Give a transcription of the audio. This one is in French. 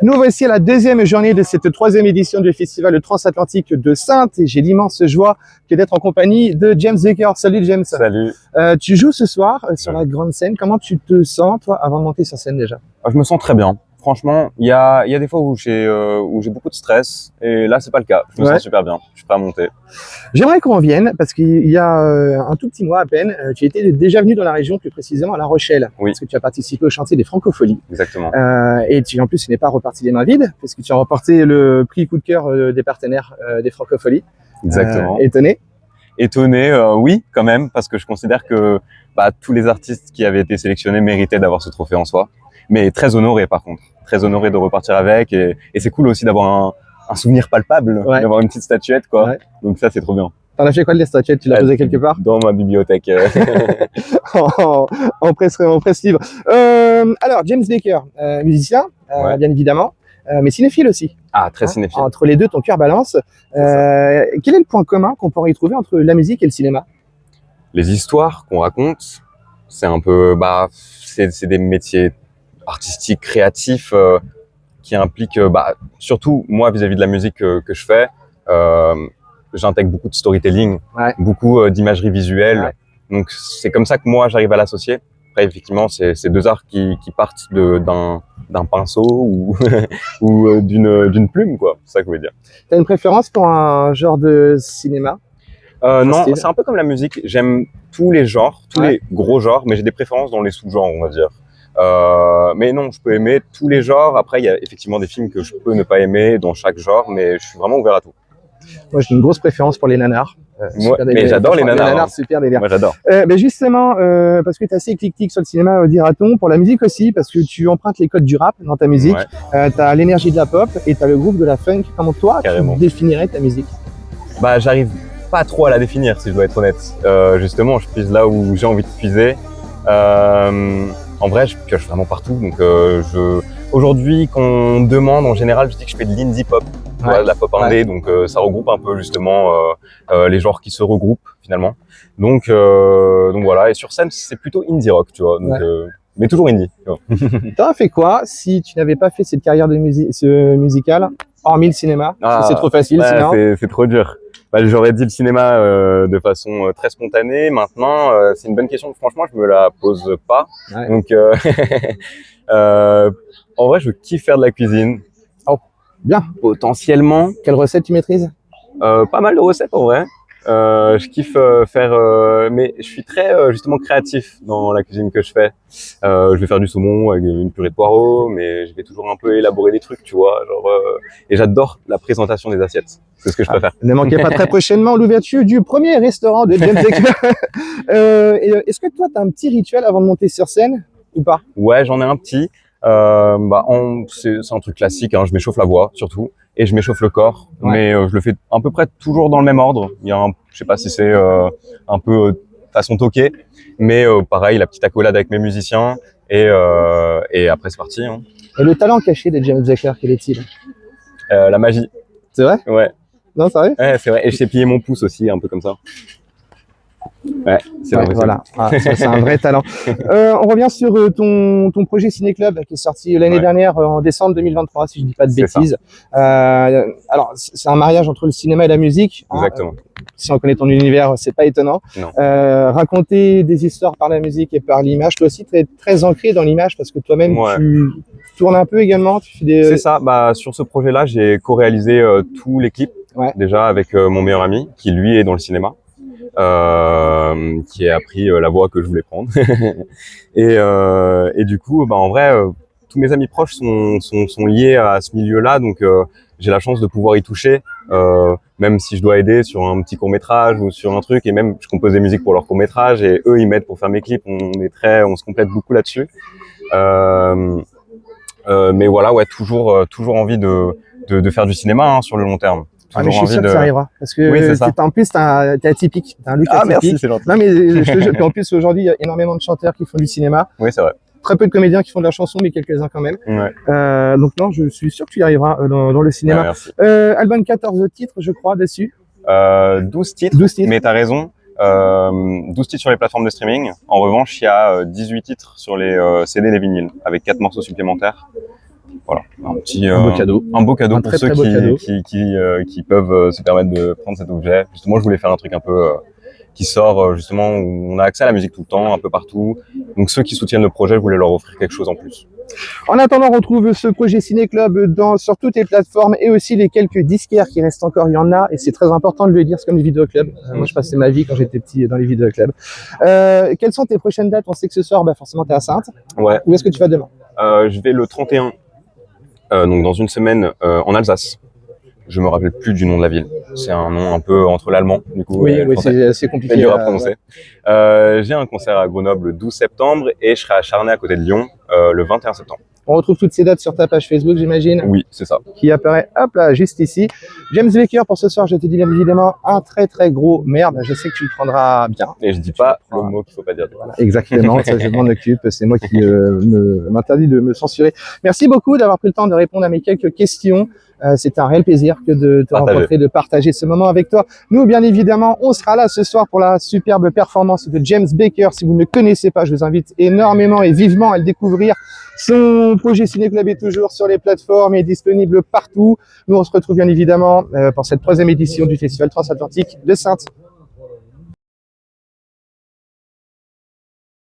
Nous voici à la deuxième journée de cette troisième édition du festival transatlantique de Saintes et j'ai l'immense joie d'être en compagnie de James Baker. Salut James. Salut. Tu joues ce soir sur la grande scène. Comment tu te sens toi avant de monter sur scène déjà? Je me sens très bien. Franchement, il y a des fois où j'ai beaucoup de stress et là c'est pas le cas. Je me sens super bien. Je suis prêt à monter. J'aimerais qu'on revienne parce qu'il y a un tout petit mois à peine, tu étais déjà venu dans la région, plus précisément à La Rochelle, parce que tu as participé au chantier des Francopholies. Exactement. Et en plus, tu n'es pas reparti les mains vides, puisque tu as remporté le prix coup de cœur des partenaires des Francopholies. Exactement. Étonné? Étonné, oui, quand même, parce que je considère que tous les artistes qui avaient été sélectionnés méritaient d'avoir ce trophée en soi. Mais très honoré par contre, très honoré de repartir avec et c'est cool aussi d'avoir un souvenir palpable, d'avoir une petite statuette quoi. Donc ça c'est trop bien. T'en as fait quoi de la statuette? Tu l'as posée quelque part? Dans ma bibliothèque. en presse livre. Alors James Baker, musicien, bien évidemment, mais cinéphile aussi. Ah, très cinéphile. Entre les deux, ton cœur balance. Quel est le point commun qu'on pourrait y trouver entre la musique et le cinéma? Les histoires qu'on raconte, c'est un peu, c'est des métiers artistique, créatif, qui implique, surtout moi vis-à-vis de la musique que je fais, j'intègre beaucoup de storytelling, beaucoup d'imagerie visuelle. Donc c'est comme ça que moi j'arrive à l'associer. Après effectivement c'est deux arts qui partent d'un pinceau ou ou d'une plume quoi. C'est ça que je veux dire. T'as une préférence pour un genre de cinéma? Non, c'est un peu comme la musique. J'aime tous les genres, tous les gros genres, mais j'ai des préférences dans les sous-genres, on va dire. Mais non, je peux aimer tous les genres. Après, il y a effectivement des films que je peux ne pas aimer dans chaque genre, mais je suis vraiment ouvert à tout. Moi, j'ai une grosse préférence pour les nanars. Mais j'adore les nanars. Les nanars, super délire. Moi, j'adore. Mais justement, parce que tu es assez éclectique sur le cinéma, dira-t-on, pour la musique aussi, parce que tu empruntes les codes du rap dans ta musique. Tu as l'énergie de la pop et tu as le groove de la funk. Comment toi, tu définirais ta musique? J'arrive pas trop à la définir, si je dois être honnête. Justement, je puise là où j'ai envie de puiser. En vrai, je pioche vraiment partout. Donc, aujourd'hui, quand on me demande, en général, je dis que je fais de l'indie pop, de la pop indé. Donc, ça regroupe un peu justement les genres qui se regroupent finalement. Donc voilà. Et sur scène, c'est plutôt indie rock, tu vois. Donc, mais toujours indie. T'aurais fait quoi si tu n'avais pas fait cette carrière de musicale, hormis le cinéma? C'est trop facile, sinon. C'est trop dur. J'aurais dit le cinéma de façon très spontanée. Maintenant, c'est une bonne question. Franchement, je me la pose pas. Donc, en vrai, je kiffe faire de la cuisine. Oh, bien. Potentiellement. Quelle recette tu maîtrises? Pas mal de recettes en vrai. Je kiffe faire, mais je suis très justement créatif dans la cuisine que je fais. Je vais faire du saumon avec une purée de poireaux, mais je vais toujours un peu élaborer des trucs, tu vois. Et j'adore la présentation des assiettes. C'est ce que je préfère. Ne manquez pas très prochainement l'ouverture du premier restaurant de James Baker. Est-ce que toi, tu as un petit rituel avant de monter sur scène ou pas? Ouais, j'en ai un petit. C'est un truc classique, hein. Je m'échauffe la voix surtout et je m'échauffe le corps, mais je le fais à peu près toujours dans le même ordre. Il y a je sais pas si c'est un peu façon toqué, mais pareil, la petite accolade avec mes musiciens et après c'est parti. Hein. Et le talent caché de James Baker, quel est-il? La magie. C'est vrai? Ouais. Non, c'est vrai? Ouais, c'est vrai. Et je sais plier mon pouce aussi, un peu comme ça. Ouais, c'est vrai. Voilà, c'est un vrai talent. On revient sur ton projet Ciné Club qui est sorti l'année dernière en décembre 2023, si je dis pas de bêtises. Alors, c'est un mariage entre le cinéma et la musique. Exactement. Si on connaît ton univers, c'est pas étonnant. Raconter des histoires par la musique et par l'image, toi aussi très, très ancré dans l'image parce que toi-même tu tournes un peu également. Tu fais des... C'est ça. Sur ce projet-là, j'ai co-réalisé tous les clips déjà avec mon meilleur ami qui lui est dans le cinéma. Qui a appris la voie que je voulais prendre. et du coup, en vrai, tous mes amis proches sont liés à ce milieu-là, donc j'ai la chance de pouvoir y toucher, même si je dois aider sur un petit court-métrage ou sur un truc, et même je compose des musiques pour leur court-métrage, et eux ils m'aident pour faire mes clips. On se complète beaucoup là-dessus. Mais voilà, toujours envie de faire du cinéma sur le long terme. Mais je suis sûr que ça arrivera. Parce que en plus, t'es atypique. T'as un look atypique. Merci, c'est gentil. Non, mais puis en plus, aujourd'hui, il y a énormément de chanteurs qui font du cinéma. Oui, c'est vrai. Très peu de comédiens qui font de la chanson, mais quelques-uns quand même. Donc non, je suis sûr que tu y arriveras dans le cinéma. Merci. Album 14 titres, je crois, dessus. 12 titres. Mais t'as raison. 12 titres sur les plateformes de streaming. En revanche, il y a 18 titres sur les CD et les vinyles, avec 4 morceaux supplémentaires. Voilà, Un beau cadeau. Un beau cadeau pour ceux qui peuvent se permettre de prendre cet objet. Justement, je voulais faire un truc un peu qui sort justement où on a accès à la musique tout le temps, un peu partout. Donc ceux qui soutiennent le projet, je voulais leur offrir quelque chose en plus. En attendant, on retrouve ce projet Ciné Club sur toutes les plateformes et aussi les quelques disquaires qui restent encore. Il y en a et c'est très important de le dire. C'est comme les vidéoclubs. Moi, je passais ma vie quand j'étais petit dans les vidéoclubs. Quelles sont tes prochaines dates? On sait que ce soir, forcément, t'es à Saintes. Ouais. Où est-ce que tu vas demain? Je vais le 31, donc dans une semaine, en Alsace. Je me rappelle plus du nom de la ville. C'est un nom un peu entre l'allemand, du coup. Oui, c'est compliqué. C'est dur à prononcer. J'ai un concert à Grenoble le 12 septembre et je serai à Charnay à côté de Lyon le 21 septembre. On retrouve toutes ces dates sur ta page Facebook, j'imagine. Oui, c'est ça. Qui apparaît, hop là, juste ici. James Baker, pour ce soir, je te dis bien évidemment un très très gros merde. Je sais que tu le prendras bien. Et je dis pas le mot qu'il faut pas dire. Voilà, exactement, ça je m'en occupe. C'est moi qui m'interdis de me censurer. Merci beaucoup d'avoir pris le temps de répondre à mes quelques questions. C'est un réel plaisir que de te rencontrer, de partager ce moment avec toi. Nous, bien évidemment, on sera là ce soir pour la superbe performance de James Baker. Si vous ne le connaissez pas, je vous invite énormément et vivement à le découvrir. Son projet Ciné Club est toujours sur les plateformes et est disponible partout. Nous, on se retrouve bien évidemment pour cette 3e édition du Festival Transatlantique de Saintes.